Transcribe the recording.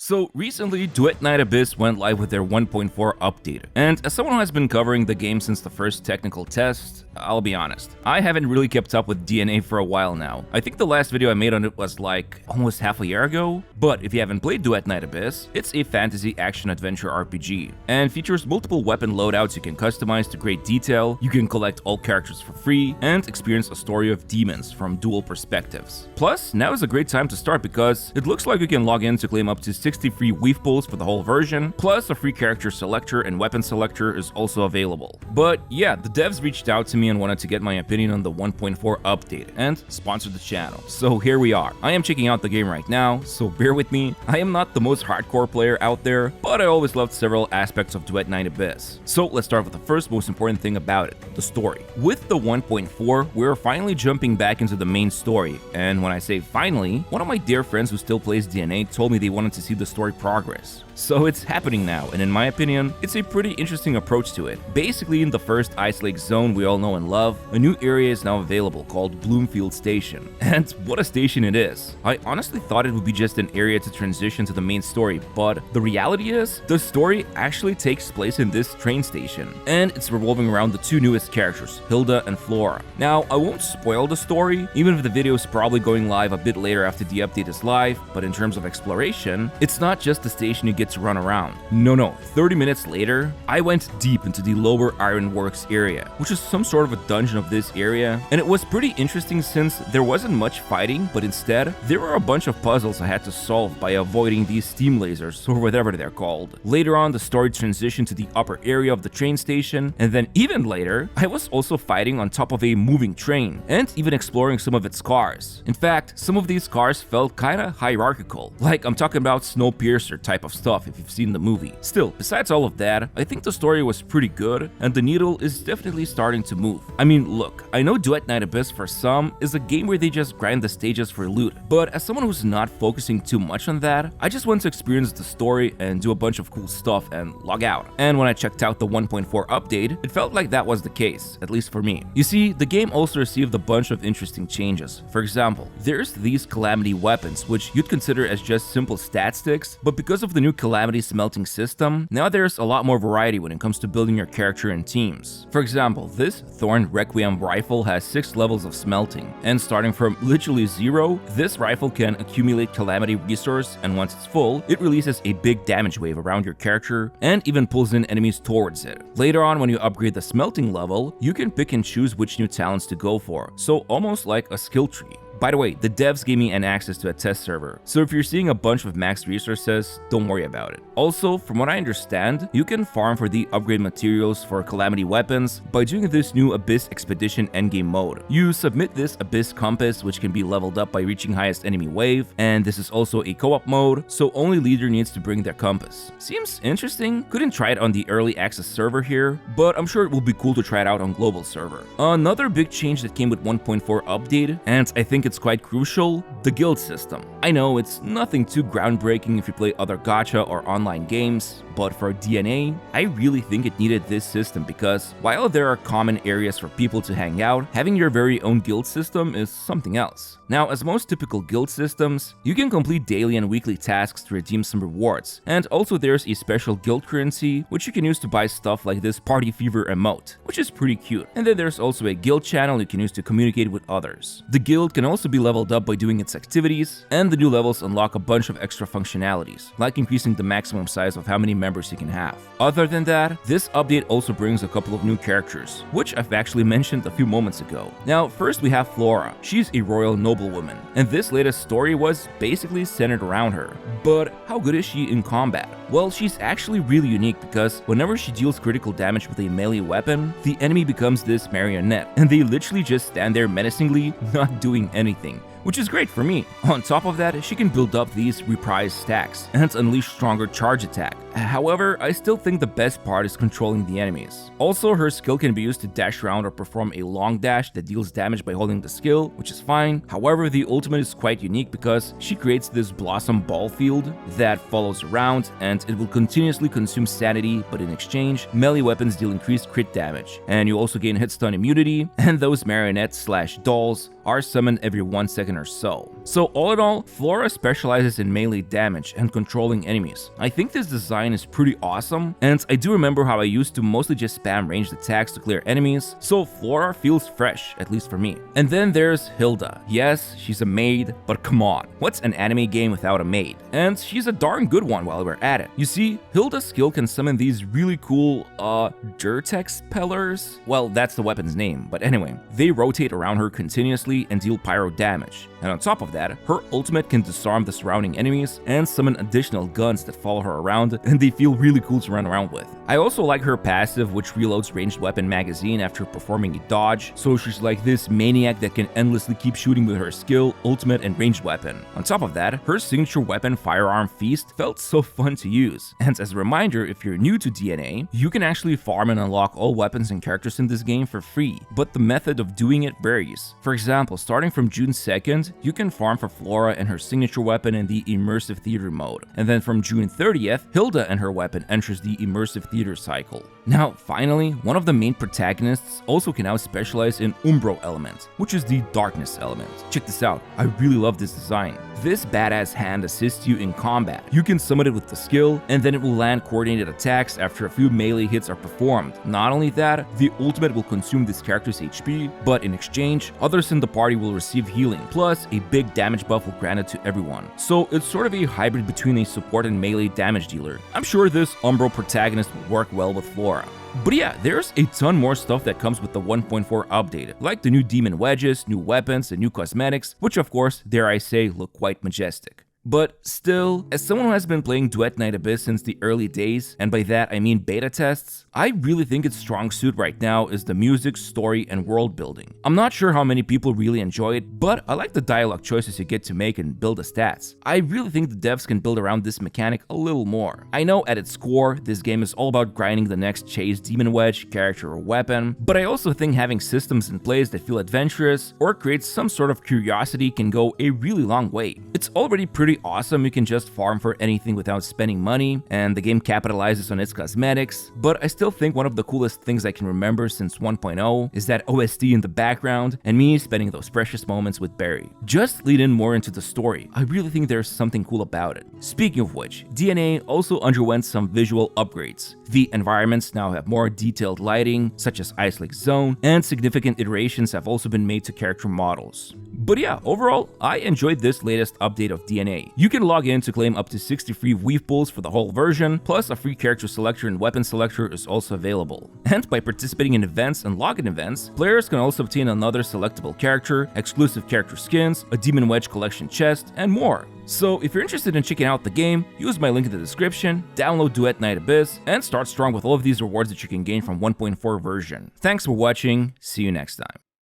So recently, Duet Night Abyss went live with their 1.4 update, and as someone who has been covering the game since the first technical test, I'll be honest, I haven't really kept up with DNA for a while now. I think the last video I made on it was like almost half a year ago, but if you haven't played Duet Night Abyss, it's a fantasy action-adventure RPG, and features multiple weapon loadouts you can customize to great detail, you can collect all characters for free, and experience a story of demons from dual perspectives. Plus, now is a great time to start because it looks like you can log in to claim up to 60 free weave pulls for the whole version, plus a free character selector and weapon selector is also available. But yeah, the devs reached out to me and wanted to get my opinion on the 1.4 update and sponsored the channel. So here we are. I am checking out the game right now, so bear with me. I am not the most hardcore player out there, but I always loved several aspects of Duet Night Abyss. So let's start with the first most important thing about it, the story. With the 1.4, we're finally jumping back into the main story, and when I say finally, one of my dear friends who still plays DNA told me they wanted to see the story progress. So it's happening now, and in my opinion, it's a pretty interesting approach to it. Basically, in the first Ice Lake zone we all know and love, a new area is now available called Bloomfield Station. And what a station it is. I honestly thought it would be just an area to transition to the main story, but the reality is, the story actually takes place in this train station, and it's revolving around the two newest characters, Hilda and Flora. Now, I won't spoil the story, even if the video is probably going live a bit later after the update is live, but in terms of exploration, it's not just the station you get to run around. No, 30 minutes later, I went deep into the lower Ironworks area, which is some sort of a dungeon of this area, and it was pretty interesting since there wasn't much fighting, but instead, there were a bunch of puzzles I had to solve by avoiding these steam lasers, or whatever they're called. Later on, the story transitioned to the upper area of the train station, and then even later, I was also fighting on top of a moving train, and even exploring some of its cars. In fact, some of these cars felt kinda hierarchical, like I'm talking about Snowpiercer type of stuff if you've seen the movie. Still, besides all of that, I think the story was pretty good, and the needle is definitely starting to move. I mean, look, I know Duet Night Abyss for some is a game where they just grind the stages for loot, but as someone who's not focusing too much on that, I just want to experience the story and do a bunch of cool stuff and log out. And when I checked out the 1.4 update, it felt like that was the case, at least for me. You see, the game also received a bunch of interesting changes. For example, there's these Calamity weapons, which you'd consider as just simple stat sticks, but because of the new Calamity smelting system, now there's a lot more variety when it comes to building your character in teams. For example, this Torrent Requiem rifle has 6 levels of smelting, and starting from literally 0, this rifle can accumulate Calamity resource, and once it's full, it releases a big damage wave around your character and even pulls in enemies towards it. Later on, when you upgrade the smelting level, you can pick and choose which new talents to go for, so almost like a skill tree. By the way, the devs gave me an access to a test server, so if you're seeing a bunch of max resources, don't worry about it. Also, from what I understand, you can farm for the upgrade materials for Calamity weapons by doing this new Abyss Expedition endgame mode. You submit this Abyss Compass, which can be leveled up by reaching highest enemy wave, and this is also a co-op mode, so only leader needs to bring their compass. Seems interesting. Couldn't try it on the early access server here, but I'm sure it will be cool to try it out on global server. Another big change that came with 1.4 update, and I think it's quite crucial, the guild system. I know it's nothing too groundbreaking if you play other gacha or online games, but for DNA, I really think it needed this system because while there are common areas for people to hang out, having your very own guild system is something else. Now, as most typical guild systems, you can complete daily and weekly tasks to redeem some rewards, and also there's a special guild currency which you can use to buy stuff like this Party Fever emote, which is pretty cute. And then there's also a guild channel you can use to communicate with others. The guild can also be leveled up by doing its activities, and the new levels unlock a bunch of extra functionalities, like increasing the maximum size of how many members you can have. Other than that, this update also brings a couple of new characters, which I've actually mentioned a few moments ago. Now, first we have Flora. She's a royal noblewoman, and this latest story was basically centered around her. But how good is she in combat? Well, she's actually really unique because whenever she deals critical damage with a melee weapon, the enemy becomes this marionette, and they literally just stand there menacingly, not doing anything, which is great for me. On top of that, she can build up these reprise stacks and unleash stronger charge attack. However, I still think the best part is controlling the enemies. Also, her skill can be used to dash around or perform a long dash that deals damage by holding the skill, which is fine. However, the ultimate is quite unique because she creates this blossom ball field that follows around, and it will continuously consume sanity, but in exchange, melee weapons deal increased crit damage. And you also gain hit stun immunity, and those marionettes/dolls are summoned every 1 second or so. So all in all, Flora specializes in melee damage and controlling enemies. I think this design is pretty awesome, and I do remember how I used to mostly just spam ranged attacks to clear enemies, so Flora feels fresh, at least for me. And then there's Hilda. Yes, she's a maid, but come on, what's an anime game without a maid? And she's a darn good one while we're at it. You see, Hilda's skill can summon these really cool, Durtex pellers? Well, that's the weapon's name, but anyway, they rotate around her continuously and deal pyro damage. And on top of that, her ultimate can disarm the surrounding enemies and summon additional guns that follow her around, and they feel really cool to run around with. I also like her passive, which reloads ranged weapon magazine after performing a dodge, so she's like this maniac that can endlessly keep shooting with her skill, ultimate, and ranged weapon. On top of that, her signature weapon Firearm Feast felt so fun to use. And as a reminder, if you're new to DNA, you can actually farm and unlock all weapons and characters in this game for free, but the method of doing it varies. For example, starting from June 2nd, you can farm for Flora and her signature weapon in the Immersive Theater mode. And then from June 30th, Hilda and her weapon enters the Immersive Theater cycle. Now, finally, one of the main protagonists also can now specialize in Umbro element, which is the darkness element. Check this out, I really love this design. This badass hand assists you in combat. You can summon it with the skill, and then it will land coordinated attacks after a few melee hits are performed. Not only that, the ultimate will consume this character's HP, but in exchange, others in the party will receive healing, plus a big damage buff will grant it to everyone. So it's sort of a hybrid between a support and melee damage dealer. I'm sure this Umbro protagonist will work well with Flora. But yeah, there's a ton more stuff that comes with the 1.4 update, like the new Demon Wedges, new weapons, and new cosmetics, which of course, dare I say, look quite majestic. But still, as someone who has been playing Duet Night Abyss since the early days, and by that I mean beta tests, I really think its strong suit right now is the music, story, and world building. I'm not sure how many people really enjoy it, but I like the dialogue choices you get to make and build the stats. I really think the devs can build around this mechanic a little more. I know at its core, this game is all about grinding the next chase Demon Wedge, character, or weapon, but I also think having systems in place that feel adventurous or create some sort of curiosity can go a really long way. It's already pretty awesome, you can just farm for anything without spending money, and the game capitalizes on its cosmetics, but I still think one of the coolest things I can remember since 1.0 is that OST in the background and me spending those precious moments with Barry. Just lead in more into the story, I really think there's something cool about it. Speaking of which, DNA also underwent some visual upgrades. The environments now have more detailed lighting, such as Ice Lake Zone, and significant iterations have also been made to character models. But yeah, overall, I enjoyed this latest update of DNA. You can log in to claim up to 60 free weave pools for the whole version, plus a free character selector and weapon selector is also available. And by participating in events and login events, players can also obtain another selectable character, exclusive character skins, a Demon Wedge Collection Chest, and more. So if you're interested in checking out the game, use my link in the description, download Duet Night Abyss, and start strong with all of these rewards that you can gain from 1.4 version. Thanks for watching, see you next time.